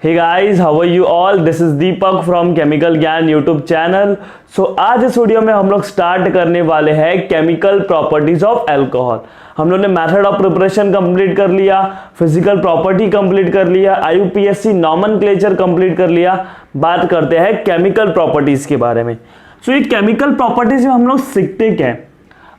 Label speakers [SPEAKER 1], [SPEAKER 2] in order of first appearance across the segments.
[SPEAKER 1] Hey guys, how are you all? This is Deepak from chemical ज्ञान YouTube channel. सो आज इस video में हम लोग स्टार्ट करने वाले हैं केमिकल प्रॉपर्टीज ऑफ अल्कोहल। हम लोग ने मेथड ऑफ प्रिपरेशन कंप्लीट कर लिया, फिजिकल प्रॉपर्टी कंप्लीट कर लिया, IUPAC नॉमेनक्लेचर कंप्लीट कर लिया। बात करते हैं केमिकल प्रॉपर्टीज के बारे में। सो ये केमिकल प्रॉपर्टीज में हम लोग सीखते क्या है?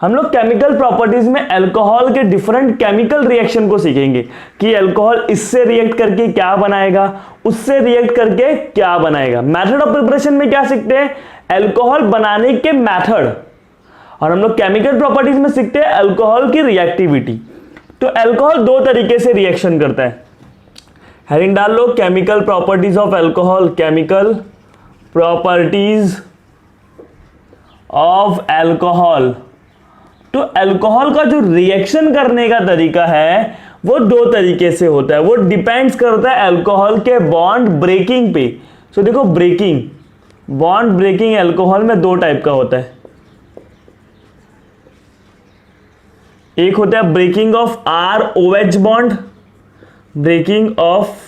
[SPEAKER 1] हम लोग केमिकल प्रॉपर्टीज में अल्कोहल के डिफरेंट केमिकल रिएक्शन को सीखेंगे कि अल्कोहल इससे रिएक्ट करके क्या बनाएगा, उससे रिएक्ट करके क्या बनाएगा। मेथड ऑफ प्रिपरेशन में क्या सीखते हैं? अल्कोहल बनाने के मेथड। और हम लोग केमिकल प्रॉपर्टीज में सीखते हैं अल्कोहल की रिएक्टिविटी। तो अल्कोहल दो तरीके से रिएक्शन करता है। हेडिंग डाल लो, chemical properties of alcohol. Chemical properties of alcohol. तो अल्कोहल का जो रिएक्शन करने का तरीका है वो दो तरीके से होता है। वो डिपेंड्स करता है अल्कोहल के बॉन्ड ब्रेकिंग पे। सो देखो, ब्रेकिंग, बॉन्ड ब्रेकिंग अल्कोहल में दो टाइप का होता है। एक होता है breaking of ROH bond, breaking of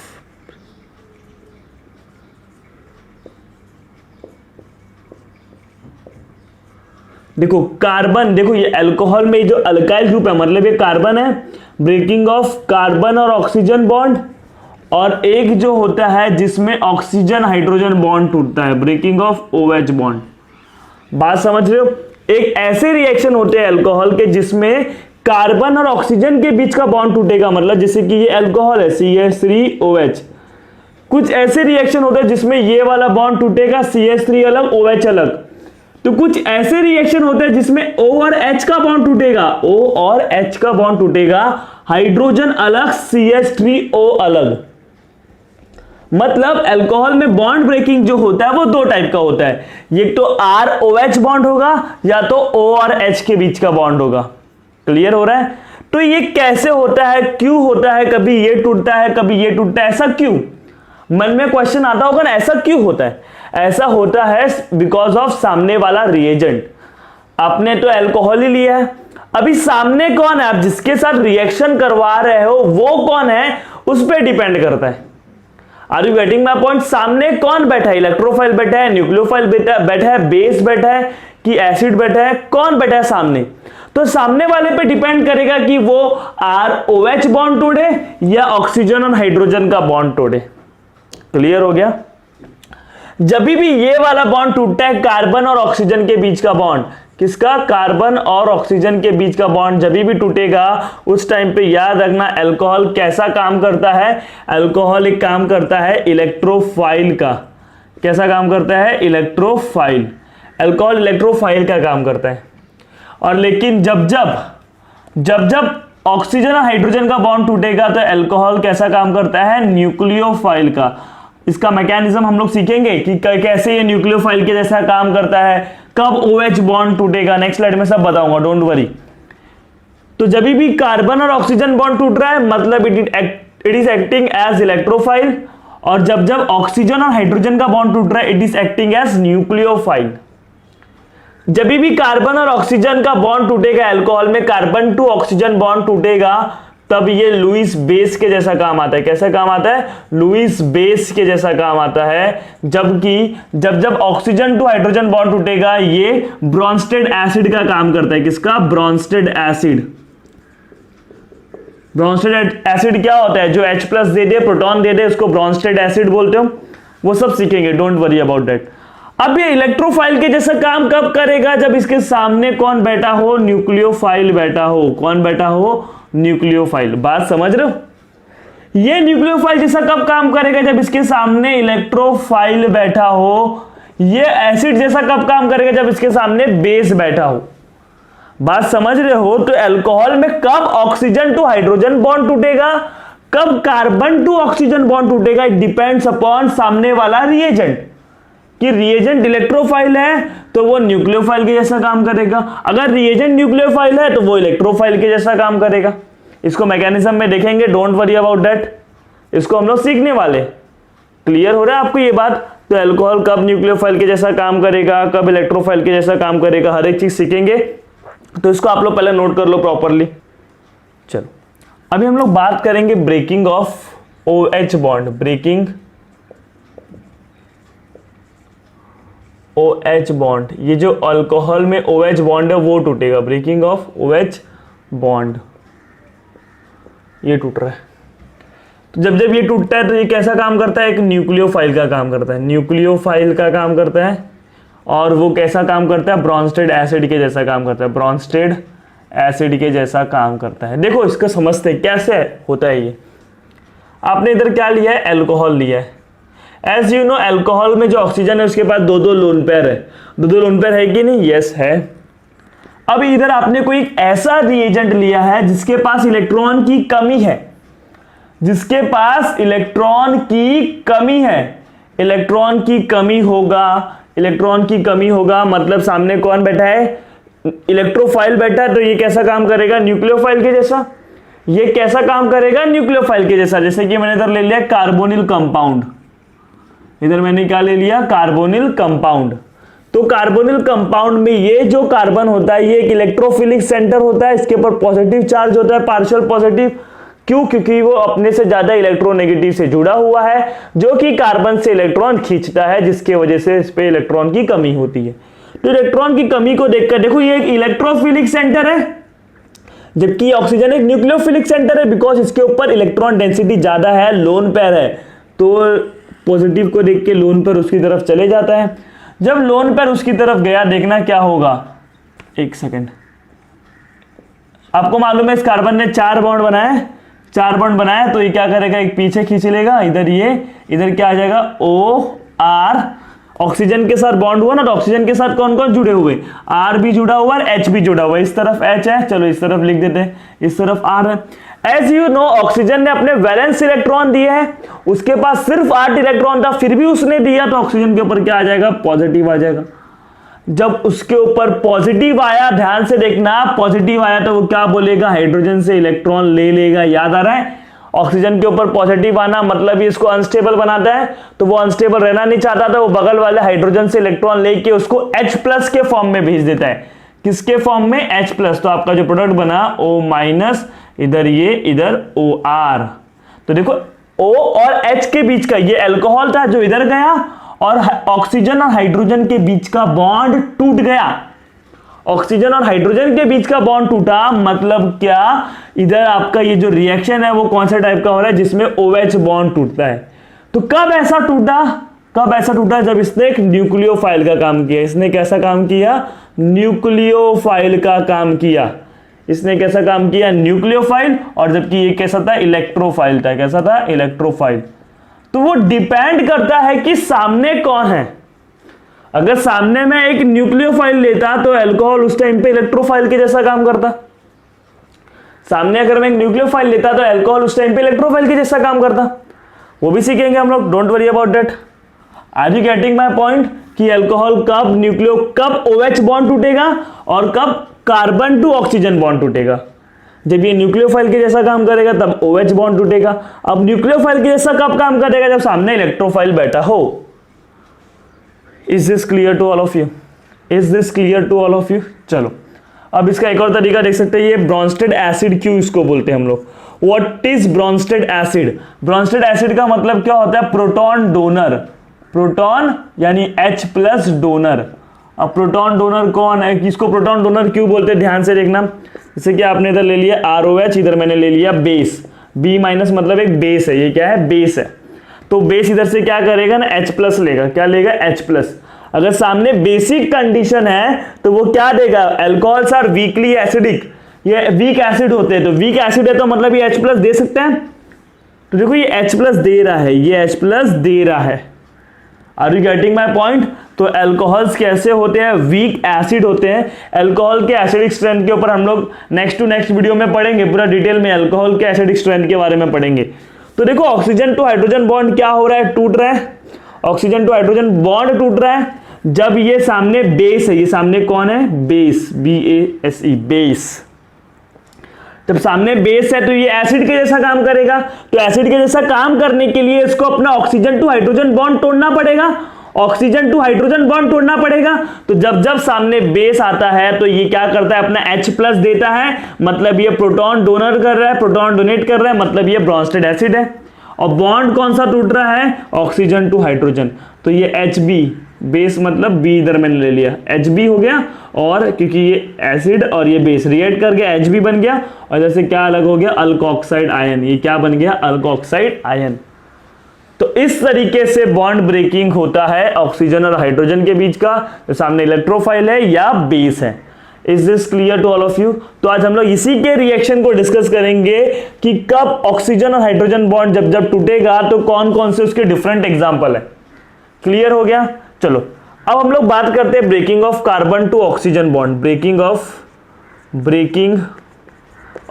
[SPEAKER 1] देखो कार्बन, देखो ये अल्कोहल में जो अल्काइल ग्रुप है मतलब ये कार्बन है, ब्रेकिंग ऑफ कार्बन और ऑक्सीजन बॉन्ड। और एक जो होता है जिसमें ऑक्सीजन हाइड्रोजन बॉन्ड टूटता है, ब्रेकिंग ऑफ OH बॉन्ड। बात समझ रहे हो? एक ऐसे रिएक्शन होते हैं अल्कोहल के जिसमें कार्बन और ऑक्सीजन के बीच का बॉन्ड टूटेगा, मतलब जैसे कि ये अल्कोहल है CH3OH। कुछ ऐसे रिएक्शन होते हैं जिसमें ये वाला बॉन्ड टूटेगा, CH3 अलग, OH अलग। तो कुछ ऐसे रिएक्शन होते हैं जिसमें O और H का बॉन्ड टूटेगा, O और H का बॉन्ड टूटेगा, हाइड्रोजन अलग, CH3O अलग। मतलब अल्कोहल में बॉन्ड ब्रेकिंग जो होता है वो दो टाइप का होता है। ये तो ROH बॉन्ड होगा या तो O और H के बीच का बॉन्ड होगा। क्लियर हो रहा है? तो ये कैसे होता है, क्यों होता है, कभी ये टूटता है कभी ये टूटता है, ऐसा क्यों? मन में क्वेश्चन आता होगा ना, ऐसा क्यों होता है? ऐसा होता है बिकॉज ऑफ सामने वाला रिएजेंट। आपने तो अल्कोहल ही लिया है, अभी सामने कौन है, आप जिसके साथ रिएक्शन करवा रहे हो वो कौन है, उस पर डिपेंड करता है। Are you getting my point? सामने कौन बैठा है? इलेक्ट्रोफाइल बैठा है, न्यूक्लियोफाइल बैठा है, बेस बैठा है कि एसिड बैठा है, कौन बैठा है सामने? तो सामने वाले पे डिपेंड करेगा कि वो ROH बॉन्ड तोड़े या ऑक्सीजन और हाइड्रोजन का बॉन्ड तोड़े। क्लियर हो गया? जब भी ये वाला बॉन्ड टूटता है, कार्बन और ऑक्सीजन के बीच का बॉन्ड, किसका? कार्बन और ऑक्सीजन के बीच का बॉन्ड जब भी टूटेगा उस टाइम पे याद रखना अल्कोहल कैसा काम करता है। अल्कोहल एक काम करता है इलेक्ट्रोफाइल का। कैसा काम करता है? इलेक्ट्रोफाइल। अल्कोहल इलेक्ट्रोफाइल का काम करता है। और लेकिन जब जब ऑक्सीजन और हाइड्रोजन का बॉन्ड टूटेगा तो अल्कोहल कैसा काम करता है? न्यूक्लियोफाइल का। इसका मैकेनिज्म हम लोग सीखेंगे कि कैसे ये न्यूक्लियोफाइल के जैसा काम करता है, कब OH बॉन्ड टूटेगा, नेक्स्ट स्लाइड में सब बताऊंगा, डोंट वरी। तो जब भी कार्बन और ऑक्सीजन बॉन्ड टूट रहा है मतलब it is acting as electrophile. और जब ऑक्सीजन और हाइड्रोजन का बॉन्ड टूट रहा है it is acting as nucleophile. जब भी कार्बन और ऑक्सीजन का बॉन्ड टूटेगा अल्कोहल में, कार्बन टू ऑक्सीजन बॉन्ड टूटेगा, तब ये लुईस बेस के जैसा काम आता है। कैसा काम आता है? लुईस बेस के जैसा काम आता है। जबकि जब ऑक्सीजन टू हाइड्रोजन बॉन्ड टूटेगा ये ब्रोंस्टेड एसिड का काम करता है। किसका? Bronsted acid. ब्रोंस्टेड एसिड क्या होता है? जो H+ दे दे, प्रोटॉन दे दे, उसको ब्रोंस्टेड एसिड बोलते हो। वो सब सीखेंगे, डोंट वरी अबाउट दैट। अब ये इलेक्ट्रोफाइल के जैसा काम कब करेगा? जब इसके सामने कौन बैठा हो? न्यूक्लियोफाइल बैठा हो। कौन बैठा हो? न्यूक्लियोफाइल। बात समझ रहे हो? ये न्यूक्लियोफाइल जैसा कब काम करेगा? जब इसके सामने इलेक्ट्रोफाइल बैठा हो। ये एसिड जैसा कब काम करेगा? जब इसके सामने बेस बैठा हो। बात समझ रहे हो? तो अल्कोहल में कब ऑक्सीजन टू हाइड्रोजन बॉन्ड टूटेगा, कब कार्बन टू ऑक्सीजन बॉन्ड टूटेगा, इट डिपेंड्स अपॉन सामने वाला रिएजेंट। कि रिएजेंट इलेक्ट्रोफाइल है तो वो न्यूक्लियोफाइल के जैसा काम करेगा, अगर रिएजेंट न्यूक्लियोफाइल है तो वो इलेक्ट्रोफाइल के जैसा काम करेगा। इसको मैकेनिज्म में देखेंगे, डोंट वरी अबाउट दैट। इसको हम लोग सीखने वाले। क्लियर हो रहा है आपको ये बात? तो अल्कोहल कब न्यूक्लियोफाइल के जैसा काम करेगा, कब इलेक्ट्रोफाइल के जैसा काम करेगा, हर एक चीज सीखेंगे। तो इसको आप लोग पहले नोट कर लो प्रॉपरली। चलो अभी हम लोग बात करेंगे breaking of OH bond, breaking OH bond, ये जो अल्कोहल में OH बॉन्ड है वो टूटेगा, ब्रेकिंग ऑफ OH बॉन्ड, ये टूट रहा है। तो जब जब ये टूटता है तो ये कैसा काम करता है, एक न्यूक्लियोफाइल का काम करता है, न्यूक्लियोफाइल का काम करता है। और वो कैसा काम करता है, ब्रॉन्स्टेड एसिड के जैसा काम करता है, ब्रॉन्स्टेड एसिड के जैसा काम करता है। देखो इसको समझते हैं कैसे होता है ये। आपने इधर क्या लिया है, एल्कोहल लिया है। एज यू नो एल्कोहल में जो ऑक्सीजन है उसके पास दो दो लोन पेयर है, दो दो लोन पेयर है कि नहीं, यस है। अब इधर आपने कोई ऐसा रिएजेंट लिया है जिसके पास इलेक्ट्रॉन की कमी है, जिसके पास इलेक्ट्रॉन की कमी है, इलेक्ट्रॉन की कमी होगा, इलेक्ट्रॉन की कमी होगा मतलब सामने कौन बैठा है, इलेक्ट्रोफाइल बैठा है। तो ये कैसा काम करेगा, न्यूक्लियोफाइल के जैसा। ये कैसा काम करेगा, न्यूक्लियोफाइल के जैसा। जैसे कि मैंने इधर ले लिया कार्बोनिल कंपाउंड, इधर मैंने क्या ले लिया, कार्बोनिल कंपाउंड। तो कार्बोनिल कंपाउंड में ये जो कार्बन होता है ये एक इलेक्ट्रोफिलिक सेंटर होता है, इसके ऊपर पॉजिटिव चार्ज होता है, पार्शियल पॉजिटिव। क्यों, क्योंकि वो अपने से ज्यादा इलेक्ट्रोनेगेटिव से जुड़ा हुआ है, जो कि कार्बन से इलेक्ट्रॉन खींचता है, जिसके वजह से इस पे इलेक्ट्रॉन की कमी होती है। तो इलेक्ट्रॉन की कमी को देखकर देखो ये एक इलेक्ट्रोफिलिक सेंटर है, जबकि ऑक्सीजन एक न्यूक्लियोफिलिक सेंटर है, बिकॉज इसके ऊपर इलेक्ट्रॉन डेंसिटी ज्यादा है, लोन पेयर है। तो पॉजिटिव को देख के लोन पेयर उसकी तरफ चले जाता है। जब लोन पेयर उसकी तरफ गया, देखना क्या होगा, एक सेकेंड। आपको मालूम है इस कार्बन ने 4 बॉन्ड बनाए, 4 बॉन्ड बनाया, तो ये क्या करेगा, एक पीछे खींच लेगा, इधर ये, इधर क्या आ जाएगा OR, ऑक्सीजन के साथ बॉन्ड हुआ ना, तो ऑक्सीजन के साथ कौन कौन जुड़े हुए, R भी जुड़ा हुआ और H भी जुड़ा हुआ। इस तरफ H है, चलो इस तरफ लिख देते हैं, इस तरफ R है। एज यू नो ऑक्सीजन ने अपने वैलेंस इलेक्ट्रॉन दिए हैं, उसके पास सिर्फ 8 इलेक्ट्रॉन था, फिर भी उसने दिया, तो ऑक्सीजन के ऊपर क्या आ जाएगा, पॉजिटिव आ जाएगा। जब उसके ऊपर पॉजिटिव आया, ध्यान से देखना, पॉजिटिव आया तो वो क्या बोलेगा, हाइड्रोजन से इलेक्ट्रॉन ले लेगा। याद आ रहा है, ऑक्सीजन के ऊपर पॉजिटिव आना मतलब ये इसको अनस्टेबल बनाता है, तो वो अनस्टेबल रहना नहीं चाहता था, वो बगल वाले हाइड्रोजन से इलेक्ट्रॉन लेके उसको H+ के फॉर्म में भेज देता है। किसके फॉर्म में, H+। तो आपका जो प्रोडक्ट बना O-, इधर ये, इधर OR। तो देखो O और H के बीच का ये अल्कोहल था जो इधर गया, और ऑक्सीजन और हाइड्रोजन के बीच का बॉन्ड टूट गया। ऑक्सीजन और हाइड्रोजन के बीच का बॉन्ड टूटा मतलब क्या, इधर आपका ये जो रिएक्शन है वो कौन सा टाइप का हो रहा है, जिसमें OH बॉन्ड टूटता है। तो कब ऐसा टूटा, कब ऐसा टूटा, जब इसने एक न्यूक्लियोफाइल का काम किया। इसने कैसा काम किया, न्यूक्लियोफाइल का काम किया। इसने कैसा काम किया, न्यूक्लियोफाइल, और जबकि ये कैसा था, इलेक्ट्रोफाइल था। कैसा था, इलेक्ट्रोफाइल। तो वो डिपेंड करता है कि सामने कौन है। अगर सामने में एक न्यूक्लियोफाइल लेता तो अल्कोहल उस टाइम पे इलेक्ट्रोफाइल के जैसा काम करता। सामने अगर मैं एक न्यूक्लियोफाइल लेता तो अल्कोहल उस टाइम पे इलेक्ट्रोफाइल के जैसा काम करता। वो भी सीखेंगे हम लोग, don't worry about that. Are you getting my point कि अल्कोहल कब OH बॉन्ड टूटेगा और कब कार्बन टू ऑक्सीजन बॉन्ड टूटेगा। जब ये न्यूक्लियोफाइल के जैसा काम करेगा तब OH बॉन्ड टूटेगा। अब न्यूक्लियोफाइल के जैसा कब काम करेगा, जब सामने इलेक्ट्रोफाइल बैठा हो। Is this clear to all of you, is this clear to all of you. चलो अब इसका एक और तरीका देख सकते हैं, ये ब्रॉन्स्टेड एसिड क्यों इसको बोलते हैं हम लोग। What is Brønsted acid, Brønsted acid का मतलब क्या होता है, प्रोटॉन डोनर, प्रोटॉन यानी H+ डोनर। अब प्रोटॉन डोनर कौन है, किसको प्रोटॉन डोनर क्यों बोलते हैं, ध्यान से देखना। जैसे कि आपने इधर ले लिया ROH, इधर मैंने ले लिया बेस, B- मतलब एक बेस है, ये क्या है, बेस है। तो बेस इधर से क्या करेगा ना, H+ लेगा। क्या लेगा, H+। अगर सामने बेसिक कंडीशन है तो वो क्या देगा, अल्कोहल्स आर वीकली एसिडिक, ये वीक एसिड होते हैं। तो वीक एसिड है तो मतलब ये H+ दे सकते हैं। तो देखो ये H+ दे रहा है, ये H+ दे रहा है। Are you getting my point. तो अल्कोहल्स कैसे होते हैं, वीक एसिड होते हैं। अल्कोहल के एसिडिक स्ट्रेंथ के ऊपर हम लोग नेक्स्ट टू नेक्स्ट वीडियो में पढ़ेंगे, पूरा डिटेल में अल्कोहल के एसिडिक स्ट्रेंथ के बारे में पढ़ेंगे। तो देखो ऑक्सीजन टू हाइड्रोजन बॉन्ड क्या हो रहा है, टूट रहा है। ऑक्सीजन टू हाइड्रोजन बॉन्ड टूट रहा है जब ये सामने बेस है। ये सामने कौन है, बेस, BASE, बेस। जब सामने बेस है तो ये एसिड के जैसा काम करेगा। तो एसिड के जैसा काम करने के लिए इसको अपना ऑक्सीजन टू हाइड्रोजन बॉन्ड तोड़ना पड़ेगा, ऑक्सीजन टू हाइड्रोजन बॉन्ड तोड़ना पड़ेगा। तो जब जब सामने बेस आता है तो ये क्या करता है, अपना H+ देता है, मतलब ये प्रोटॉन डोनर कर रहा है, प्रोटॉन डोनेट कर रहा है, मतलब ये ब्रॉन्स्टेड एसिड है। और बॉन्ड कौन सा टूट रहा है, ऑक्सीजन टू हाइड्रोजन। तो ये HB बेस मतलब बी इधर मैंने ले लिया, Hb हो गया, और क्योंकि ये एसिड और ये बेस रिएक्ट करके Hb बन गया, और जैसे क्या अलग हो गया, अल्कोक्साइड आयन, ये क्या बन गया, अल्कोक्साइड आयन। तो इस तरीके से बॉन्ड ब्रेकिंग होता है ऑक्सीजन और हाइड्रोजन के बीच का, जो सामने इलेक्ट्रोफाइल है या बेस है। Is this clear to all of you? तो आज हम लोग इसी के रिएक्शन को डिस्कस करेंगे कि कब ऑक्सीजन और हाइड्रोजन बॉन्ड जब जब टूटेगा तो कौन कौन से उसके डिफरेंट एग्जाम्पल है। क्लियर हो गया? चलो अब हम लोग बात करते हैं breaking of carbon to oxygen bond, breaking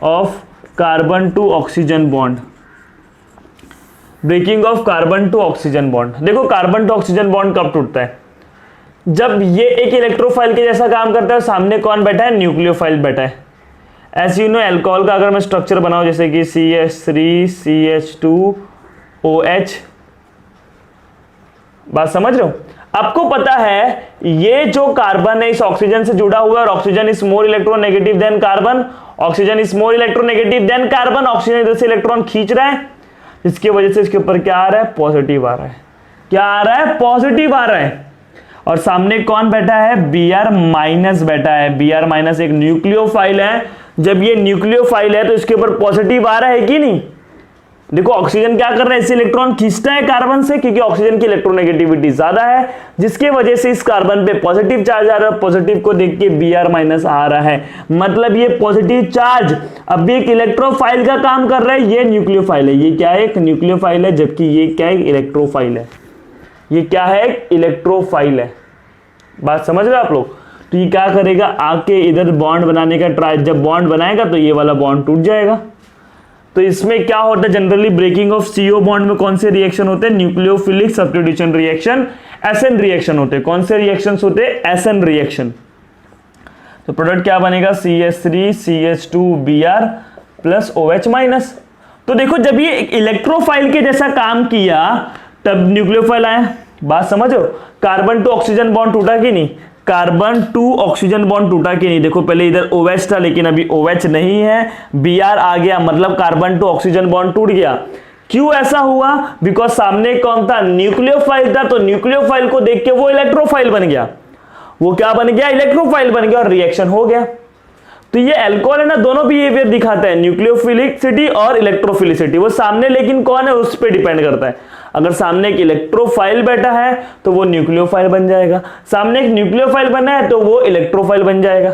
[SPEAKER 1] of carbon to oxygen bond, breaking of carbon to oxygen bond. देखो कार्बन टू ऑक्सीजन बॉन्ड कब टूटता है? जब ये एक इलेक्ट्रोफाइल के जैसा काम करता है, सामने कौन बैठा है, न्यूक्लियोफाइल बैठा है। ऐसे यू नो एल्कोहल का अगर मैं स्ट्रक्चर बनाऊं जैसे कि CH3CH2OH, बात समझ रहे हो? आपको पता है ये जो कार्बन है इस ऑक्सीजन से जुड़ा हुआ है, और oxygen is more electronegative than carbon, oxygen is more electronegative than carbon, oxygen इधर से इलेक्ट्रॉन खींच रहा है, इसकी वजह से इसके ऊपर क्या आ रहा है, पॉजिटिव आ रहा है। क्या आ रहा है, पॉजिटिव आ रहा है। और सामने कौन बैठा है, Br माइनस बैठा है। Br माइनस एक न्यूक्लियोफाइल है, जब ये न्यूक्लियोफाइल है तो इसके ऊपर पॉजिटिव आ रहा है कि नहीं? देखो ऑक्सीजन क्या कर रहा है, इससे इलेक्ट्रॉन खींचता है कार्बन से, क्योंकि ऑक्सीजन की इलेक्ट्रोनेगेटिविटी ज्यादा है, जिसके वजह से इस कार्बन पे पॉजिटिव चार्ज आ रहा है। पॉजिटिव को देख के Br माइनस आ रहा है, मतलब ये पॉजिटिव चार्ज अब भी एक इलेक्ट्रोफाइल का काम कर रहा है। ये न्यूक्लियोफाइल है, ये क्या है, एक न्यूक्लियोफाइल है, जबकि ये क्या है, इलेक्ट्रोफाइल है। ये क्या है, इलेक्ट्रोफाइल है। बात समझ रहे हो आप लोग? तो ये क्या करेगा, आके इधर बॉन्ड बनाने का ट्राई, जब बॉन्ड बनाएगा तो ये वाला बॉन्ड टूट जाएगा। तो इसमें क्या होता है, generally breaking of CO bond में कौन से रिएक्शन होते हैं, nucleophilic substitution reaction, SN reaction होते हैं। कौन से रिएक्शंस होते हैं, एसएन रिएक्शन। तो प्रोडक्ट क्या बनेगा, CH3CH2Br प्लस OH माइनस। तो देखो जब ये इलेक्ट्रोफाइल के जैसा काम किया तब न्यूक्लियोफाइल आया। बात समझो, कार्बन टू ऑक्सीजन बॉन्ड टूटा कि नहीं, कार्बन टू ऑक्सीजन बॉन्ड टूटा कि नहीं? देखो पहले इधर OH था, लेकिन अभी OH नहीं है, Br आ गया, मतलब कार्बन टू ऑक्सीजन बॉन्ड टूट गया। क्यों ऐसा हुआ? बिकॉज सामने कौन था, न्यूक्लियोफाइल था, तो न्यूक्लियोफाइल को देख के वो इलेक्ट्रोफाइल बन गया। वो क्या बन गया, इलेक्ट्रोफाइल बन गया, और रिएक्शन हो गया। तो ये अल्कोहल है ना, दोनों बिहेवियर दिखाता है, न्यूक्लियोफिलिसिटी और इलेक्ट्रोफिलिसिटी। वो सामने लेकिन कौन है, उस पर डिपेंड करता है। अगर सामने एक इलेक्ट्रोफाइल बैठा है तो वो न्यूक्लियोफाइल बन जाएगा, सामने एक न्यूक्लियोफाइल बना है तो वो इलेक्ट्रोफाइल बन जाएगा।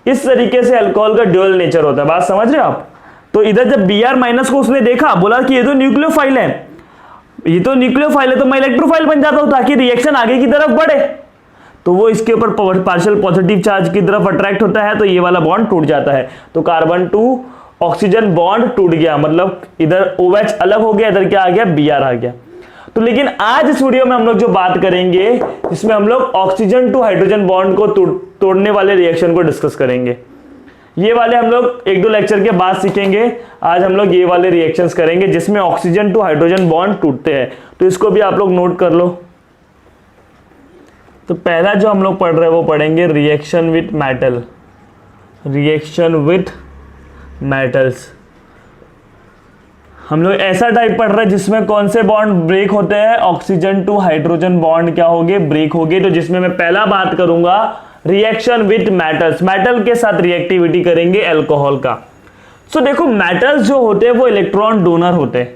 [SPEAKER 1] इस तरीके से अल्कोहल का ड्यूअल नेचर होता है। बात समझ रहे हो आप? तो इधर जब Br माइनस को उसने देखा, बोला कि ये तो न्यूक्लियोफाइल है, ये तो न्यूक्लियोफाइल है, तो मैं इलेक्ट्रोफाइल बन जाता हूं ताकि रिएक्शन आगे की तरफ बढ़े। तो वो इसके ऊपर पार्शियल पॉजिटिव चार्ज की तरफ अट्रैक्ट होता है, तो ये वाला बॉन्ड टूट जाता है। तो कार्बन टू ऑक्सीजन बॉन्ड टूट गया, मतलब इधर OH अलग हो गया, इधर क्या आ गया, Br आ गया। तो लेकिन आज इस वीडियो में हम लोग जो बात करेंगे, इसमें हम लोग ऑक्सीजन टू हाइड्रोजन बॉन्ड को तोड़ने वाले रिएक्शन को डिस्कस करेंगे। ये वाले हम लोग एक दो लेक्चर के बाद सीखेंगे। आज हम लोग ये वाले रिएक्शंस करेंगे जिसमें ऑक्सीजन टू हाइड्रोजन बॉन्ड टूटते हैं। तो इसको भी आप लोग नोट कर लो। तो पहला जो हम लोग पढ़ रहे हैं वो पढ़ेंगे reaction with metal, reaction with metals. हम लोग ऐसा टाइप पढ़ रहे हैं जिसमें कौन से बॉन्ड ब्रेक होते हैं, ऑक्सीजन टू हाइड्रोजन बॉन्ड क्या होंगे, ब्रेक होंगे। तो जिसमें मैं पहला बात करूंगा रिएक्शन विथ मेटल्स, मेटल के साथ रिएक्टिविटी करेंगे अल्कोहल का। सो देखो मेटल्स जो होते हैं वो इलेक्ट्रॉन डोनर होते हैं।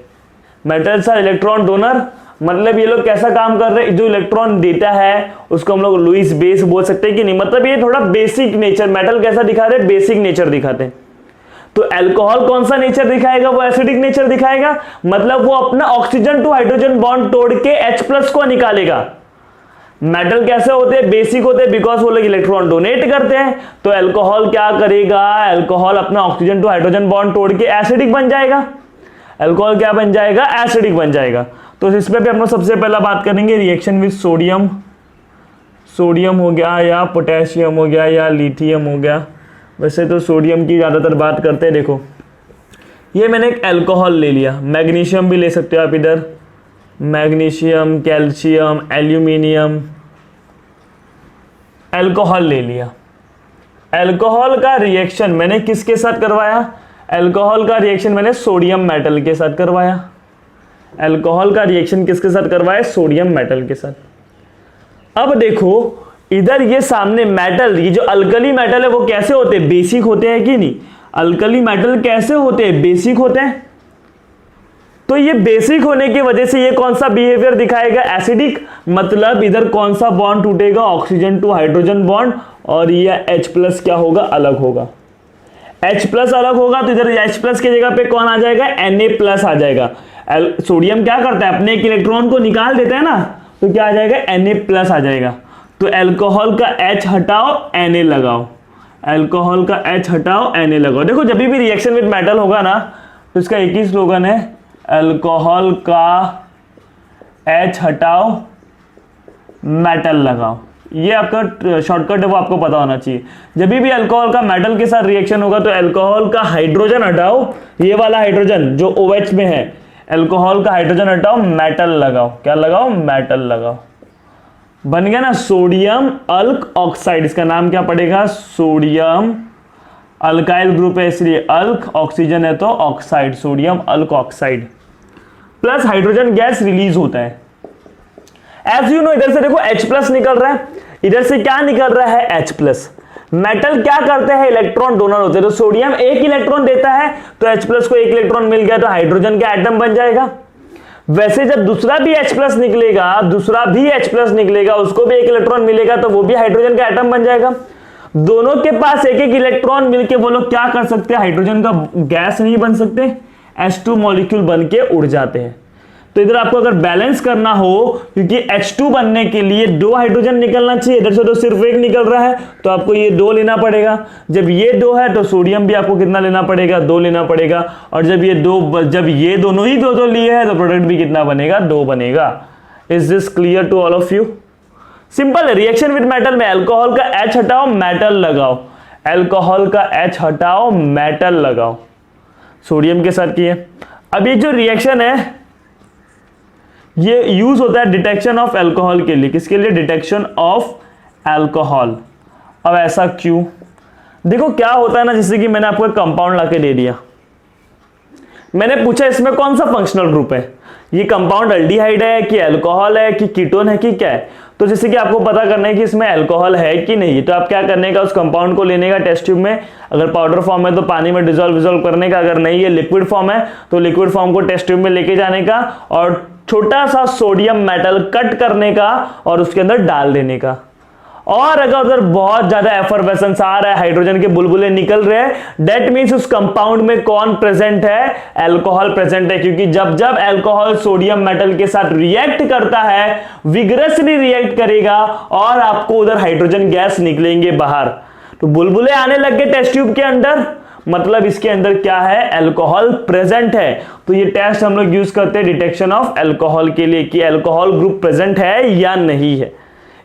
[SPEAKER 1] मेटल्स आर इलेक्ट्रॉन डोनर, मतलब ये लोग कैसा काम कर रहे हैं, जो इलेक्ट्रॉन देता है उसको हम लोग लुईस बेस बोल सकते हैं कि नहीं, मतलब ये थोड़ा बेसिक नेचर, मेटल कैसा दिखा रहे हैं, बेसिक नेचर दिखाते हैं। तो अल्कोहल कौन सा नेचर दिखाएगा, वो एसिडिक नेचर दिखाएगा, मतलब वो अपना ऑक्सीजन टू हाइड्रोजन बॉन्ड तोड़ के H+ को निकालेगा। मेटल कैसे होते हैं, बेसिक होते हैं, बिकॉज वो लोग इलेक्ट्रॉन डोनेट करते हैं। तो अल्कोहल क्या करेगा, अल्कोहल अपना ऑक्सीजन टू हाइड्रोजन बॉन्ड तोड़ के एसिडिक बन जाएगा। अल्कोहल क्या बन जाएगा, एसिडिक बन जाएगा। तो इसमें भी हम लोग सबसे पहला बात करेंगे रिएक्शन विद सोडियम, सोडियम हो गया या पोटेशियम हो गया या लिथियम हो गया। वैसे तो सोडियम की ज़्यादातर बात करते हैं। देखो ये मैंने एक अल्कोहल ले लिया, मैग्नीशियम भी ले सकते हो आप इधर, मैग्नीशियम, कैल्शियम, एल्यूमिनियम, अल्कोहल ले लिया। अल्कोहल का रिएक्शन मैंने किसके साथ करवाया, अल्कोहल का रिएक्शन मैंने सोडियम मेटल के साथ करवाया। अल्कोहल का रिएक्शन किसके साथ करवाया, सोडियम मेटल के साथ। अब देखो इधर ये सामने मेटल, ये जो अल्कली मेटल है वो कैसे होते हैं, बेसिक होते हैं कि नहीं। अल्कली मेटल कैसे होते हैं, बेसिक होते हैं। तो ये बेसिक होने की वजह से ये कौन सा बिहेवियर दिखाएगा, एसिडिक। मतलब इधर कौन सा बॉन्ड टूटेगा, ऑक्सीजन टू हाइड्रोजन बॉन्ड, और ये H+ क्या होगा, अलग होगा। H+ अलग होगा तो इधर H+ की जगह पे कौन आ जाएगा, Na+ आ जाएगा। सोडियम क्या करता है, अपने एक इलेक्ट्रॉन को निकाल देता है ना, तो क्या आ जाएगा, Na+ आ जाएगा। तो अल्कोहल का H हटाओ, Na लगाओ, अल्कोहल का H हटाओ, Na लगाओ। देखो जब भी रिएक्शन विद मेटल होगा ना तो इसका एक ही स्लोगन है, अल्कोहल का H हटाओ, मेटल लगाओ। ये आपका शॉर्टकट है, वो आपको पता होना चाहिए। जब भी अल्कोहल का मेटल के साथ रिएक्शन होगा तो अल्कोहल का हाइड्रोजन हटाओ, ये वाला हाइड्रोजन जो OH में है, अल्कोहल का हाइड्रोजन हटाओ, मेटल लगाओ। क्या लगाओ, मेटल लगाओ। बन गया ना सोडियम अल्क ऑक्साइड। इसका नाम क्या पड़ेगा, सोडियम, अल्काइल ग्रुप है इसलिए अल्क, ऑक्सीजन है तो oxide, sodium alkoxide. Plus hydrogen gas release होता है। एज यू नो इधर से देखो H+ निकल रहा है, इधर से क्या निकल रहा है, H+। मेटल क्या करते हैं, इलेक्ट्रॉन डोनर होते हैं। तो सोडियम एक इलेक्ट्रॉन देता है तो H+ को एक इलेक्ट्रॉन मिल गया तो हाइड्रोजन का एटम बन जाएगा। वैसे जब दूसरा भी H+ निकलेगा, उसको भी एक इलेक्ट्रॉन मिलेगा तो वो भी हाइड्रोजन का एटम बन जाएगा। दोनों के पास एक एक इलेक्ट्रॉन मिलके वो लोग क्या कर सकते हैं, हाइड्रोजन का गैस नहीं बन सकते, H2 मॉलिक्यूल बन के उड़ जाते हैं। तो इधर आपको अगर बैलेंस करना हो, क्योंकि H2 बनने के लिए 2 हाइड्रोजन निकलना चाहिए, इधर से तो सिर्फ एक निकल रहा है तो आपको ये 2 लेना पड़ेगा। जब ये 2 है तो सोडियम भी आपको कितना लेना पड़ेगा, 2 लेना पड़ेगा। और जब ये दोनों ही 2 लिए हैं तो प्रोडक्ट भी कितना बनेगा, 2 बनेगा। Is this clear to all of you. Simple है। रिएक्शन विद मेटल में अल्कोहल का H हटाओ, मेटल लगाओ, अल्कोहल का H हटाओ, मेटल लगाओ। सोडियम के साथ किए। अब ये जो रिएक्शन है ये यूज होता है डिटेक्शन ऑफ अल्कोहल के लिए। किसके लिए, डिटेक्शन ऑफ अल्कोहल। अब ऐसा क्यों, देखो क्या होता है ना, जैसे कि मैंने आपको एक कंपाउंड लाके दे दिया, मैंने पूछा इसमें कौन सा फंक्शनल ग्रुप है, ये कंपाउंड अल्डिहाइड है कि अल्कोहल है कि कीटोन है कि क्या है। तो जैसे कि आपको पता करना है कि इसमें अल्कोहल है कि नहीं, तो आप क्या करने का, उस कंपाउंड को लेने का टेस्ट ट्यूब में, अगर पाउडर फॉर्म है तो पानी में डिसॉल्व करने का, अगर नहीं है लिक्विड फॉर्म है तो लिक्विड फॉर्म को टेस्ट ट्यूब में लेके जाने का और छोटा सा सोडियम मेटल कट करने का और उसके अंदर डाल देने का। और अगर उधर बहुत ज्यादा एफरवेसेंस आ रहा है, हाइड्रोजन के बुलबुले निकल रहे हैं, दैट मींस उस कंपाउंड में कौन प्रेजेंट है, अल्कोहल प्रेजेंट है। क्योंकि जब जब अल्कोहल सोडियम मेटल के साथ रिएक्ट करता है, विग्रसली रिएक्ट करेगा और आपको उधर हाइड्रोजन गैस निकलेंगे बाहर। तो बुलबुले आने लग गए टेस्ट ट्यूब के अंदर, मतलब इसके अंदर क्या है, अल्कोहल प्रेजेंट है। तो ये टेस्ट हम लोग यूज करते हैं डिटेक्शन ऑफ अल्कोहल के लिए कि अल्कोहल ग्रुप प्रेजेंट है या नहीं है।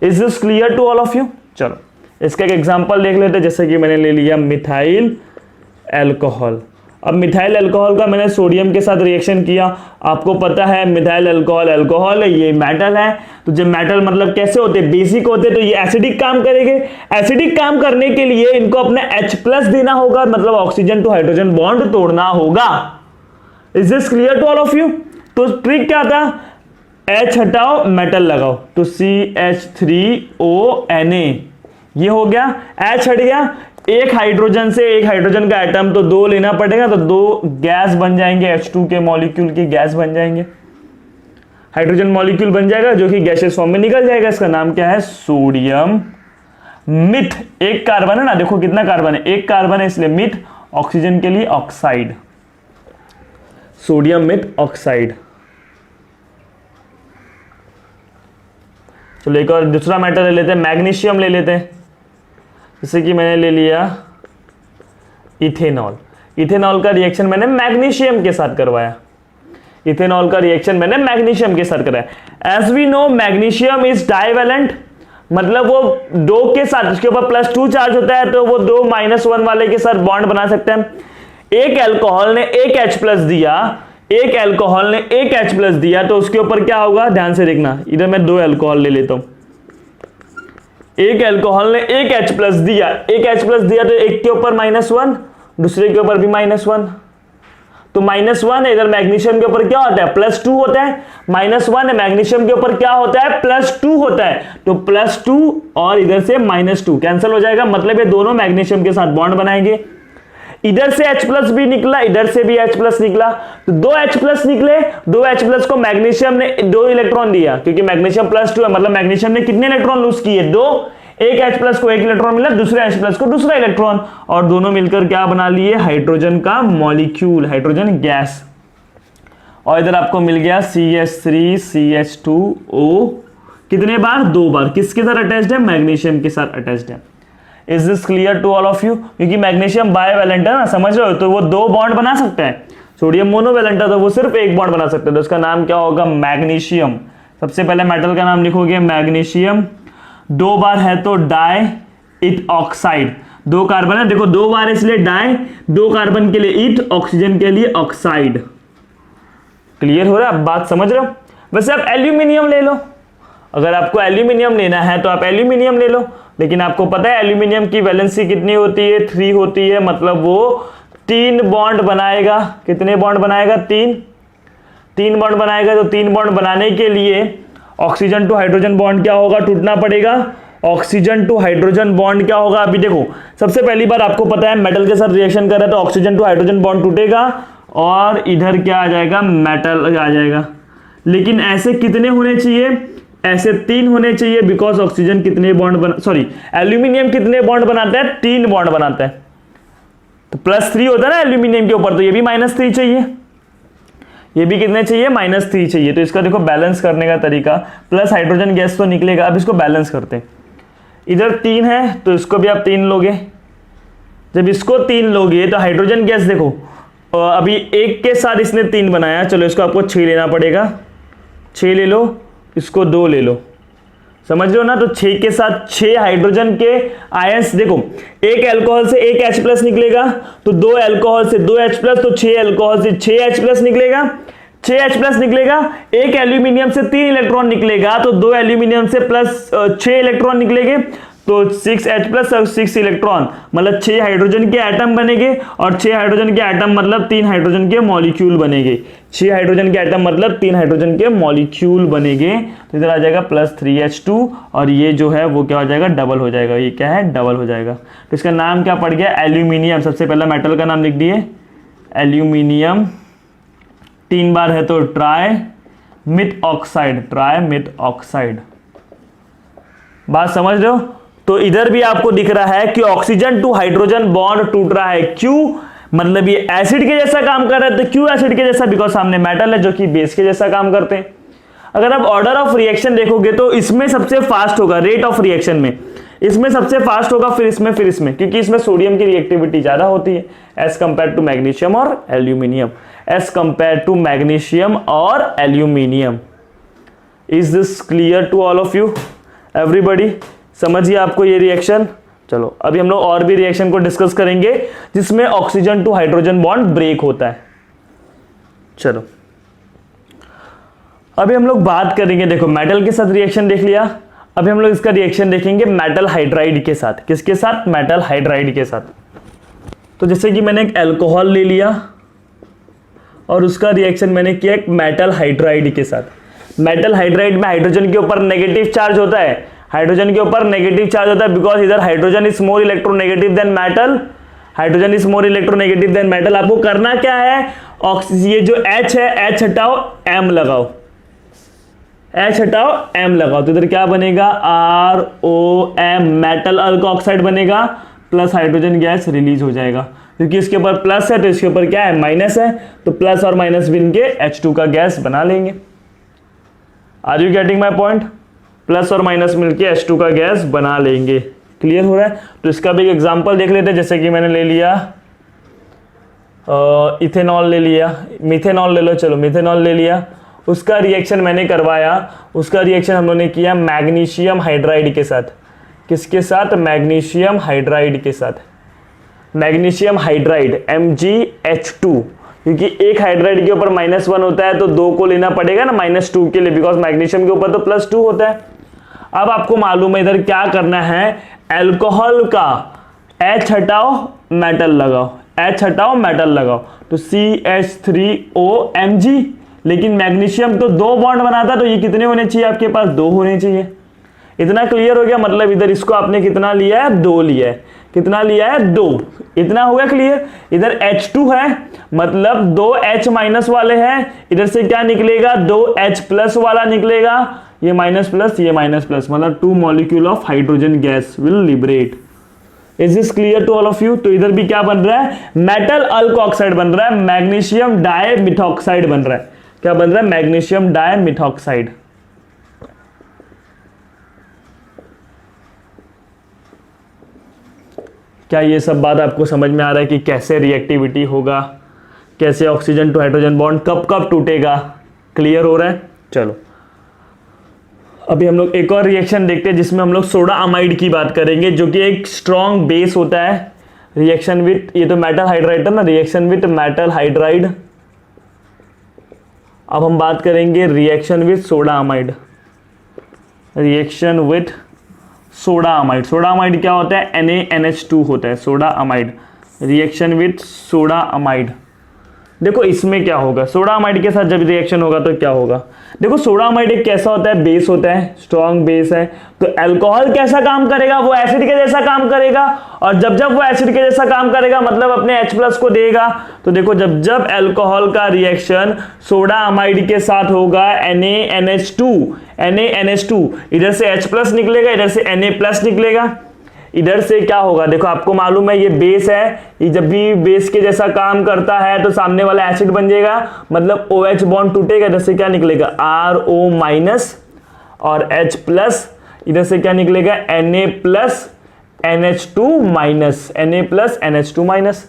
[SPEAKER 1] Is this clear to all of you. चलो इसका एक एग्जांपल देख लेते हैं। जैसे कि मैंने ले लिया मिथाइल अल्कोहल। अब मिथाइल अल्कोहल का मैंने सोडियम के साथ रिएक्शन किया। आपको पता है मिथाइल अल्कोहल अल्कोहल है, ये मेटल है। तो जब मेटल मतलब कैसे होते हैं, बेसिक होते हैं, तो ये एसिडिक काम करेंगे। एसिडिक काम करने के लिए इनको अपने H+ देना होगा, मतलब ऑक्सीजन टू हाइड्रोजन बॉन्ड तोड़ना होगा। Is this clear to all of you. तो ट्रिक क्या था, H हटाओ मेटल लगाओ, तो CH3ONA ये हो गया। H हट गया, एक हाइड्रोजन से एक हाइड्रोजन का एटम तो 2 लेना पड़ेगा, तो 2 गैस बन जाएंगे, H2 के मॉलिक्यूल की गैस बन जाएंगे, हाइड्रोजन मॉलिक्यूल बन जाएगा जो कि गैसेस फॉर्म में निकल जाएगा। इसका नाम क्या है, सोडियम मिथ। एक कार्बन है ना, देखो कितना कार्बन है, एक कार्बन है इसलिए मिथ, ऑक्सीजन के लिए ऑक्साइड, सोडियम मिथ ऑक्साइड। चलो एक और दूसरा मेटल ले लेते हैं, मैग्नीशियम ले लेते हैं। जैसे कि मैंने ले लिया इथेनॉल। इथेनॉल का रिएक्शन मैंने मैग्नीशियम के साथ करवाया, इथेनॉल का रिएक्शन मैंने मैग्नीशियम के साथ कराया। As we know magnesium is divalent, मतलब वो 2 के साथ, उसके ऊपर +2 चार्ज होता है तो वो 2 -1 वाले के साथ बॉन्ड बना सकते हैं। एक अल्कोहल ने एक H+ दिया, एक अल्कोहल ने एक H+ दिया, तो उसके ऊपर क्या होगा, ध्यान से देखना। इधर मैं 2 अल्कोहल ले लेता हूं, एक अल्कोहल ने एक H+ दिया, एक H+ दिया तो एक के ऊपर -1, दूसरे के ऊपर भी -1, तो -1 है, इधर मैग्नीशियम के ऊपर क्या होता है +2 होता है, -1 है, मैग्नीशियम के ऊपर क्या होता है +2 होता है, तो +2 और इधर से -2 कैंसिल हो जाएगा, मतलब ये दोनों मैग्नीशियम के साथ बॉन्ड बनाएंगे। इधर से H+ भी निकला, इधर से भी H+ निकला, तो 2 H+ निकले, 2 H+ को मैग्नीशियम ने 2 इलेक्ट्रॉन दिया, क्योंकि मैग्नीशियम +2 है, मतलब मैग्नीशियम ने कितने इलेक्ट्रॉन लूज किए 2, एक H+ को 1 इलेक्ट्रॉन मिला, दूसरे H+ को दूसरा इलेक्ट्रॉन, और दोनों मिलकर क्या बना लिए हाइड्रोजन का मॉलिक्यूल, हाइड्रोजन गैस। और इधर आपको मिल गया CH3 CH2O, कितने बार 2 बार, किसके साथ अटैच्ड है मैग्नीशियम के साथ अटैच्ड है। Is this clear to all of you, क्योंकि मैग्नीशियम बायवैलेंट है ना, समझ रहे हो, तो वो 2 बॉन्ड बना सकते हैं, सोडियम मोनोवैलेंट है तो वो सिर्फ 1 बॉन्ड बना सकते हैं, तो उसका नाम क्या होगा मैग्नीशियम। सबसे पहले मेटल का नाम लिखोगे मैग्नीशियम, 2 बार है तो डाई इट ऑक्साइड, 2 कार्बन है, देखो 2 बार इसलिए डाई, 2 कार्बन के लिए इट, ऑक्सीजन के लिए ऑक्साइड। क्लियर हो रहा है, बात समझ रहे हो। वैसे आप एल्यूमिनियम ले लो, अगर आपको एल्यूमिनियम लेना है तो आप एल्यूमिनियम ले लो, लेकिन आपको पता है एल्यूमिनियम की वैलेंसी कितनी होती है 3 होती है, मतलब वो 3 बॉन्ड बनाएगा, कितने बॉन्ड बनाएगा 3 बॉन्ड बनाएगा, तो 3 बॉन्ड बनाने के लिए ऑक्सीजन टू हाइड्रोजन बॉन्ड क्या होगा टूटना पड़ेगा, ऑक्सीजन टू हाइड्रोजन बॉन्ड क्या होगा, अभी देखो सबसे पहली बार आपको पता है मेटल के साथ रिएक्शन कर रहा है तो ऑक्सीजन टू हाइड्रोजन बॉन्ड टूटेगा और इधर क्या आ जाएगा मेटल आ जाएगा, लेकिन ऐसे कितने होने चाहिए, ऐसे 3 होने चाहिए, बिकॉज ऑक्सीजन कितने बॉन्ड बना, सॉरी एल्यूमिनियम कितने बॉन्ड बनाता है 3 बॉन्ड बनाता है, तो +3 होता है ना एल्यूमिनियम के ऊपर, तो ये भी -3 चाहिए, ये भी कितने चाहिए -3 चाहिए। तो इसका देखो बैलेंस करने का तरीका, प्लस हाइड्रोजन गैस तो निकलेगा, अब इसको बैलेंस करते हैं, इधर 3 है तो इसको भी आप 3 लोगे, जब इसको 3 लोगे तो हाइड्रोजन गैस देखो अभी 1 के साथ इसने 3 बनाया, चलो इसको आपको 6 लेना पड़ेगा, 6 ले लो, इसको 2 ले लो, समझ रहे हो ना, तो 6 के साथ 6 हाइड्रोजन के आयंस, देखो एक अल्कोहल से 1 H+ निकलेगा, तो 2 अल्कोहल से 2 H+, तो 6 अल्कोहल से 6 H+ निकलेगा, 6 H+ निकलेगा, एक एल्यूमिनियम से 3 इलेक्ट्रॉन निकलेगा, तो 2 एल्यूमिनियम से प्लस 6 इलेक्ट्रॉन निकलेंगे, तो 6 H+ और 6 इलेक्ट्रॉन, मतलब 6 हाइड्रोजन के एटम बनेंगे, और 6 हाइड्रोजन के एटम मतलब 3 हाइड्रोजन के मॉलिक्यूल बनेंगे, 6 हाइड्रोजन के एटम मतलब 3 हाइड्रोजन के मॉलिक्यूल बनेंगे, तो इधर आ जाएगा +3H2 और ये जो है वो क्या हो जाएगा डबल हो जाएगा, ये क्या है डबल हो जाएगा, तो इसका नाम क्या पड़ गया एल्यूमिनियम। सबसे पहला मेटल का नाम लिख दिए एल्यूमिनियम, 3 बार है तो try myth oxide, try myth oxide, बात समझ रहे हो। तो इधर भी आपको दिख रहा है कि ऑक्सीजन टू हाइड्रोजन बॉन्ड टूट रहा है, क्यों, मतलब ये एसिड के जैसा काम कर रहा है, तो क्यों एसिड के जैसा, बिकॉज सामने मेटल है जो कि बेस के जैसा काम करते हैं। अगर आप ऑर्डर ऑफ रिएक्शन देखोगे तो इसमें सबसे फास्ट होगा, रेट ऑफ रिएक्शन में इसमें सबसे फास्ट होगा, फिर इसमें, क्योंकि इसमें सोडियम की रिएक्टिविटी ज्यादा होती है एज कंपेयर टू मैग्नीशियम और aluminium, as compared to magnesium और aluminium. Is this clear to all of you everybody, समझिए आपको ये रिएक्शन। चलो अभी हम लोग और भी रिएक्शन को डिस्कस करेंगे जिसमें oxygen to hydrogen bond break होता है। चलो अभी हम लोग बात करेंगे, देखो मेटल के साथ रिएक्शन देख लिया, अभी हम लोग इसका रिएक्शन देखेंगे मेटल हाइड्राइड के साथ। किसके साथ, मेटल हाइड्राइड के साथ। तो जैसे कि मैंने एक अल्कोहल ले लिया और उसका रिएक्शन मैंने किया एक मेटल हाइड्राइड के साथ। मेटल हाइड्राइड में हाइड्रोजन के ऊपर नेगेटिव चार्ज होता है, हाइड्रोजन के ऊपर नेगेटिव चार्ज होता है, बिकॉज इधर hydrogen is more electronegative than metal, hydrogen is more electronegative than metal. आपको करना क्या है, ये जो H है H हटाओ M लगाओ, H हटाओ M लगाओ, तो इधर क्या बनेगा ROM, मेटल अल्कोऑक्साइड बनेगा, प्लस हाइड्रोजन गैस रिलीज हो जाएगा, क्योंकि इसके ऊपर प्लस है तो इसके ऊपर क्या है माइनस है, तो प्लस और माइनस मिल के H2 का गैस बना लेंगे। Are you getting my point, plus और माइनस मिलके H2 का गैस बना लेंगे। क्लियर हो रहा है। तो इसका भी एक एग्जांपल देख लेते हैं, जैसे कि मैंने ले लिया इथेनॉल ले लिया, मिथेनॉल ले लो, चलो मिथेनॉल ले लिया, उसका रिएक्शन मैंने करवाया, उसका रिएक्शन हम लोगों ने किया मैग्नीशियम हाइड्राइड के साथ। किसके साथ, मैग्नीशियम हाइड्राइड के साथ, मैग्नीशियम हाइड्राइड MgH2, क्योंकि एक हाइड्राइड के ऊपर -1 होता है तो 2 को लेना पड़ेगा ना -2 के लिए, बिकॉज मैग्नीशियम के ऊपर तो +2 होता है। अब आपको मालूम है इधर क्या करना है, अल्कोहल का H हटाओ मेटल लगाओ, H हटाओ मेटल लगाओ, तो CH3OMg। लेकिन मैग्नीशियम तो 2 बॉन्ड बनाता, तो ये कितने होने चाहिए आपके पास? 2 होने चाहिए। इतना क्लियर हो गया? मतलब इधर इसको आपने कितना लिया है? 2 लिया है। कितना लिया है? 2। इतना हो गया क्लियर। इधर H2 है, मतलब 2 H माइनस वाले हैं, इधर से क्या निकलेगा? 2 H प्लस वाला निकलेगा, ये माइनस प्लस ये माइनस प्लस, मतलब 2 molecule of hydrogen gas will liberate. Is this clear to all of you? तो इधर भी क्या बन रहा है? मेटल अल्कोऑक्साइड बन रहा है, मैग्नीशियम डाइमिथॉक्साइड बन रहा है। क्या बन रहा है? मैग्नीशियम डाइमिथॉक्साइड। क्या ये सब बात आपको समझ में आ रहा है कि कैसे रिएक्टिविटी होगा, कैसे ऑक्सीजन टू हाइड्रोजन बॉन्ड कब कब टूटेगा? क्लियर हो रहा है? चलो अभी हम लोग एक और रिएक्शन देखते हैं जिसमें हम लोग सोडा अमाइड की बात करेंगे, जो कि एक स्ट्रॉन्ग बेस होता है। रिएक्शन विथ, ये तो मेटल हाइड्राइड है ना, रिएक्शन विथ मेटल हाइड्राइड। अब हम बात करेंगे reaction with soda amide. Reaction with soda amide. Soda amide क्या होता है? NaNH2 होता है soda amide. Reaction with soda amide. देखो इसमें क्या होगा, सोडा अमाइड के साथ जब रिएक्शन होगा तो क्या होगा? देखो सोडा अमाइड एक कैसा होता है? बेस होता है, स्ट्रॉन्ग बेस है। तो अल्कोहल कैसा काम करेगा? वो एसिड के जैसा काम करेगा, और जब जब वो एसिड के जैसा काम करेगा मतलब अपने H प्लस को देगा। तो देखो जब जब अल्कोहल का रिएक्शन सोडा अमाइड के साथ होगा, NaNH2, इधर से H प्लस निकलेगा, इधर से Na प्लस निकलेगा। इधर से क्या होगा? देखो आपको मालूम है ये बेस है, ये जब भी बेस के जैसा काम करता है तो सामने वाला एसिड बन जाएगा, मतलब OH बॉन्ड टूटेगा, इधर से क्या निकलेगा? RO माइनस और H प्लस, इधर से क्या निकलेगा? Na plus NH2 minus, Na plus NH2 minus.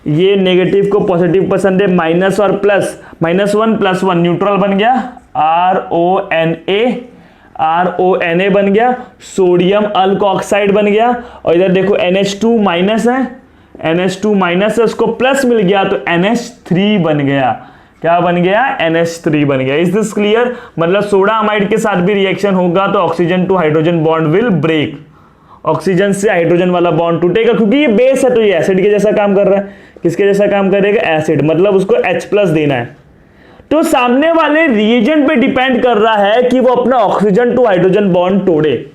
[SPEAKER 1] ये नेगेटिव को पॉजिटिव पसंद है, माइनस और प्लस, -1 + 1 न्यूट्रल बन गया, RONA बन गया, सोडियम अल्कोऑक्साइड बन गया। और इधर देखो NH2 माइनस है, NH2 माइनस है, उसको प्लस मिल गया तो NH3 बन गया। क्या बन गया? NH3 बन गया। Is this clear? मतलब सोडा अमाइड के साथ भी रिएक्शन होगा तो oxygen to hydrogen bond will break, oxygen से हाइड्रोजन वाला बॉन्ड टूटेगा, क्योंकि ये बेस है तो ये एसिड के जैसा काम कर रहा है। किसके जैसा काम करेगा? एसिड, मतलब उसको H प्लस देना है। तो सामने वाले रिएजेंट पे डिपेंड कर रहा है कि वो अपना ऑक्सीजन टू हाइड्रोजन बॉन्ड तोड़े।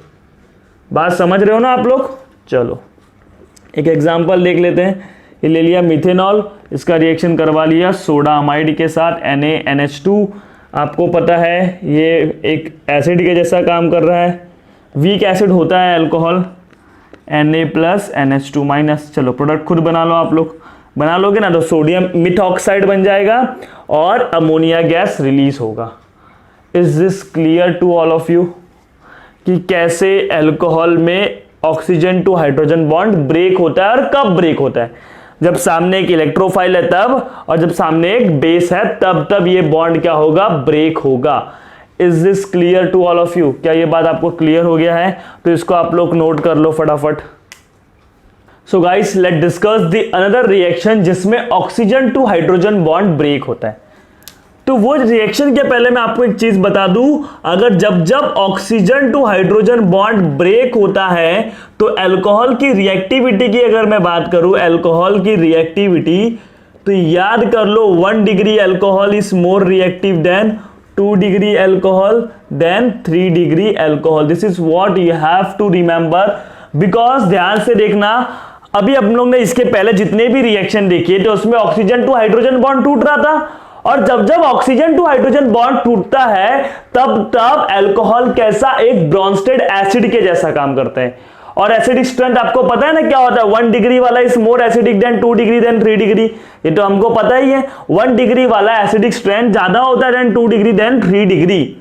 [SPEAKER 1] बात समझ रहे हो ना आप लोग? चलो एक एग्जांपल देख लेते हैं। ये ले लिया मिथेनॉल, इसका रिएक्शन करवा लिया सोडा अमाइड के साथ NaNH2। आपको पता है ये एक एसिड के जैसा काम कर रहा है, वीक एसिड होता है alcohol, Na plus NH2 minus. चलो प्रोडक्ट खुद बना लो, आप लोग बना लोगे ना तो सोडियम मिथॉक्साइड बन जाएगा और अमोनिया गैस रिलीज होगा। Is this clear to all of you कि कैसे अल्कोहल में oxygen to hydrogen bond break होता है और कब ब्रेक होता है? जब सामने एक इलेक्ट्रोफाइल है तब, और जब सामने एक बेस है तब ये बॉन्ड क्या होगा? ब्रेक होगा। Is this clear to all of you? क्या ये बात आपको क्लियर हो गया है? तो इसको आप लोग नोट कर लो फटाफट। So guys let discuss the another reaction जिसमें oxygen to hydrogen bond break होता है। तो वो रिएक्शन के पहले मैं आपको एक चीज बता दूं, अगर जब जब oxygen to hydrogen bond break होता है तो अल्कोहल की रिएक्टिविटी की अगर मैं बात करूं, अल्कोहल की रिएक्टिविटी, तो याद कर लो 1 degree alcohol is more reactive than 2 degree alcohol than 3 degree alcohol. This is what you have to remember, because ध्यान से देखना, अभी हम लोग ने इसके पहले जितने भी रिएक्शन देखे तो उसमें ऑक्सीजन टू हाइड्रोजन बॉन्ड टूट रहा था, और जब जब ऑक्सीजन टू हाइड्रोजन बॉन्ड टूटता है तब अल्कोहल कैसा? एक ब्रॉन्स्टेड एसिड के जैसा काम करता है। और एसिडिक स्ट्रेंथ आपको पता है ना क्या होता है? 1 डिग्री वाला is more acidic than 2 degree than 3 degree, ये तो हमको पता ही है। 1 डिग्री वाला एसिडिक स्ट्रेंथ ज्यादा होता है देन 2 डिग्री देन 3 डिग्री।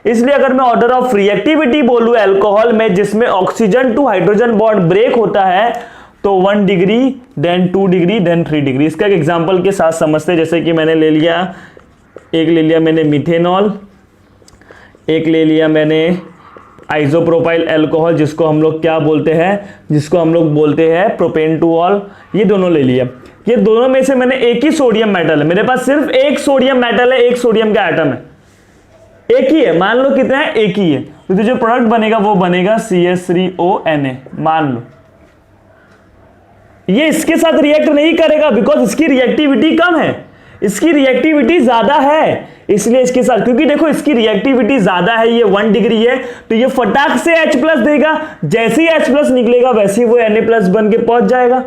[SPEAKER 1] इसलिए अगर मैं ऑर्डर ऑफ रिएक्टिविटी बोलूं अल्कोहल में जिसमें oxygen to hydrogen bond break होता है तो 1 degree than 2 degree than 3 degree. इसका एक एग्जांपल के साथ समझते हैं। जैसे कि मैंने ले लिया, एक ले लिया मैंने मिथेनॉल, एक ले लिया मैंने आइसोप्रोपाइल अल्कोहल जिसको हम लोग क्या बोलते हैं? जिसको हम लोग बोलते हैं प्रोपेनटोल। ये दोनों ले लिया। ये दोनों में से मैंने एक ही सोडियम मेटल है, मेरे पास सिर्फ एक सोडियम मेटल है, एक सोडियम का एटम है, एक ही है। मान लो कितना है? एक ही है। तो जो प्रोडक्ट बनेगा वो बनेगा CH3ONA, मान लो। ये इसके साथ रिएक्ट नहीं करेगा बिकॉज इसकी रिएक्टिविटी कम है, इसकी रिएक्टिविटी ज्यादा है, इसलिए इसके साथ, क्योंकि देखो इसकी रिएक्टिविटी ज्यादा है, ये 1 डिग्री है, तो ये फटाक से H+ देगा, जैसे ही H+ निकलेगा वैसे ही वो Na+ बन के पहुंच जाएगा।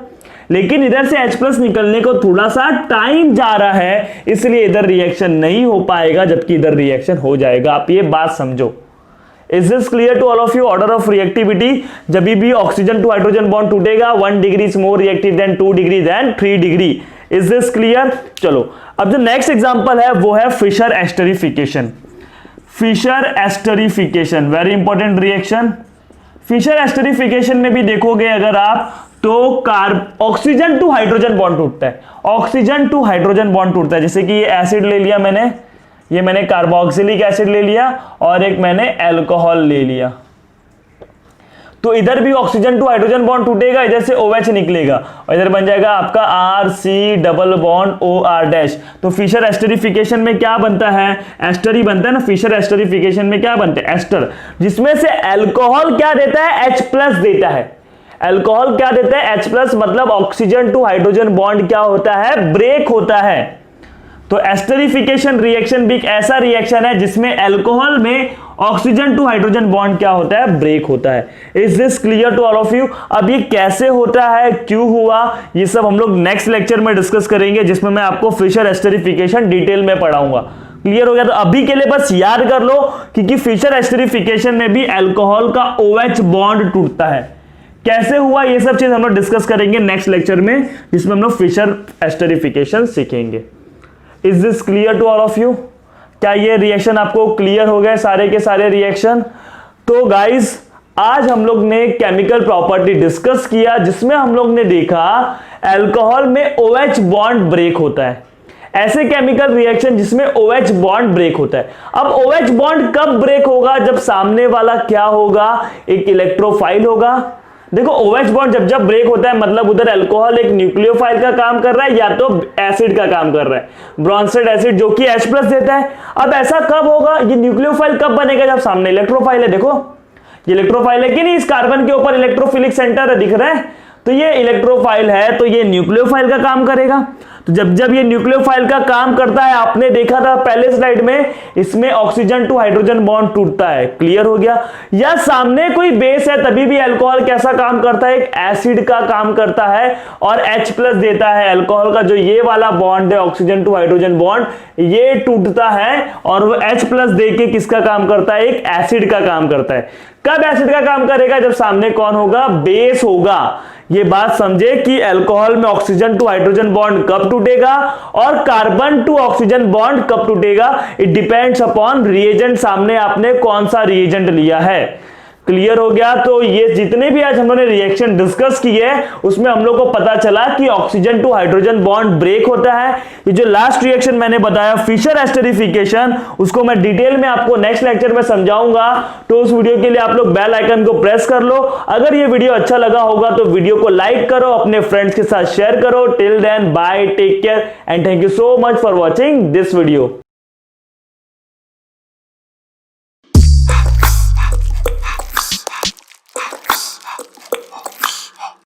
[SPEAKER 1] लेकिन इधर से H+ निकलने को थोड़ा सा टाइम जा रहा है, इसलिए इधर रिएक्शन नहीं हो पाएगा, जबकि इधर रिएक्शन हो जाएगा। आप ये बात समझो। Is this clear to all of you? Order of reactivity, जब भी ऑक्सीजन टू हाइड्रोजन बॉन्ड टूटेगा 1 degree is more reactive than 2 degree than 3 degree. Is this clear? चलो अब जो नेक्स्ट एग्जांपल है वो है Fischer esterification. Fischer esterification very important reaction. Fischer esterification में भी देखोगे अगर आप तो ऑक्सीजन टू हाइड्रोजन बॉन्ड टूटता है, ऑक्सीजन टू हाइड्रोजन बॉन्ड टूटता है। जैसे कि ये एसिड ले लिया मैंने, ये मैंने कार्बोक्सिलिक एसिड ले लिया और एक मैंने अल्कोहल ले लिया, तो इधर भी ऑक्सीजन टू हाइड्रोजन बॉन्ड टूटेगा, इधर से OH निकलेगा और इधर बन जाएगा आपका RC डबल बॉन्ड OR-। तो फिशर एस्टरिफिकेशन में क्या बनता है, एस्टर ही बनता है ना। फिशर एस्टरिफिकेशन में क्या बनता है, एस्टर, जिसमें से अल्कोहल क्या देता है, H+ देता है। अल्कोहल क्या देता है, H+, मतलब ऑक्सीजन टू हाइड्रोजन बॉन्ड क्या होता है, ब्रेक होता है। तो एस्टरिफिकेशन रिएक्शन भी एक ऐसा रिएक्शन है जिसमें अल्कोहल में ऑक्सीजन टू हाइड्रोजन बॉन्ड क्या होता है, ब्रेक होता है। Is this clear to all of you? अब ये कैसे होता है, क्यों हुआ, ये सब हम लोग नेक्स्ट लेक्चर में डिस्कस करेंगे, जिसमें मैं आपको फिशर एस्टरिफिकेशन डिटेल में पढ़ाऊंगा। क्लियर हो गया? तो अभी के लिए बस याद कर लो क्योंकि फिशर एस्टरिफिकेशन में भी अल्कोहल का OH बॉन्ड टूटता है। कैसे हुआ ये सब चीज हम लोग डिस्कस करेंगे नेक्स्ट लेक्चर में, जिसमें हम लोग फिशर एस्टरिफिकेशन सीखेंगे। Is this clear to all of you? क्या ये रिएक्शन आपको क्लियर हो गए, सारे के सारे रिएक्शन? तो गाइस आज हम लोग ने केमिकल प्रॉपर्टी डिस्कस किया, जिसमें हम लोग ने देखा अल्कोहल में OH बॉन्ड ब्रेक होता है, ऐसे केमिकल रिएक्शन जिसमें OH बॉन्ड ब्रेक होता है। अब OH बॉन्ड कब ब्रेक होगा, जब सामने वाला क्या होगा, एक इलेक्ट्रोफाइल होगा। देखो OH बॉन्ड जब जब ब्रेक होता है मतलब उधर अल्कोहल एक न्यूक्लियोफाइल का काम कर रहा है या तो एसिड का काम कर रहा है, ब्रोंसेड एसिड जो कि H+ देता है। अब ऐसा कब होगा, ये न्यूक्लियोफाइल कब बनेगा, जब सामने इलेक्ट्रोफाइल है। देखो ये इलेक्ट्रोफाइल है कि नहीं, इस कार्बन के ऊपर इलेक्ट्रोफिलिक सेंटर है, दिख रहा है, तो ये इलेक्ट्रोफाइल है, तो ये न्यूक्लियोफाइल का काम करेगा। तो जब जब ये न्यूक्लियोफाइल का काम करता है, आपने देखा था पहले स्लाइड में, इसमें ऑक्सीजन टू हाइड्रोजन बॉन्ड टूटता है। क्लियर हो गया? या सामने कोई बेस है तभी भी अल्कोहल कैसा काम करता है, एक एसिड का काम करता है और H+ देता है। अल्कोहल का जो ये वाला बॉन्ड है ऑक्सीजन टू हाइड्रोजन बॉन्ड, ये टूटता है और वो H+ देके किसका काम करता है, एक एसिड का काम करता है। कब एसिड का काम करेगा, जब सामने कौन होगा, बेस होगा। ये बात समझे कि अल्कोहल में ऑक्सीजन टू हाइड्रोजन बॉन्ड कब टूटेगा और कार्बन टू ऑक्सीजन बॉन्ड कब टूटेगा, इट डिपेंड्स अपॉन रिएजेंट, सामने आपने कौन सा रिएजेंट लिया है। क्लियर हो गया? तो ये जितने भी आज हम लोगों ने रिएक्शन डिस्कस की है उसमें हम लोग को पता चला कि oxygen to hydrogen bond break होता है। ये जो लास्ट रिएक्शन मैंने बताया फिशर एस्टरिफिकेशन, उसको मैं डिटेल में आपको नेक्स्ट लेक्चर में समझाऊंगा। तो उस वीडियो के लिए आप लोग बेल आइकन को प्रेस कर लो। अगर ये वीडियो अच्छा लगा होगा तो वीडियो को लाइक करो, अपने फ्रेंड्स के साथ शेयर करो। Till then bye, take care and thank you so much for watching this video.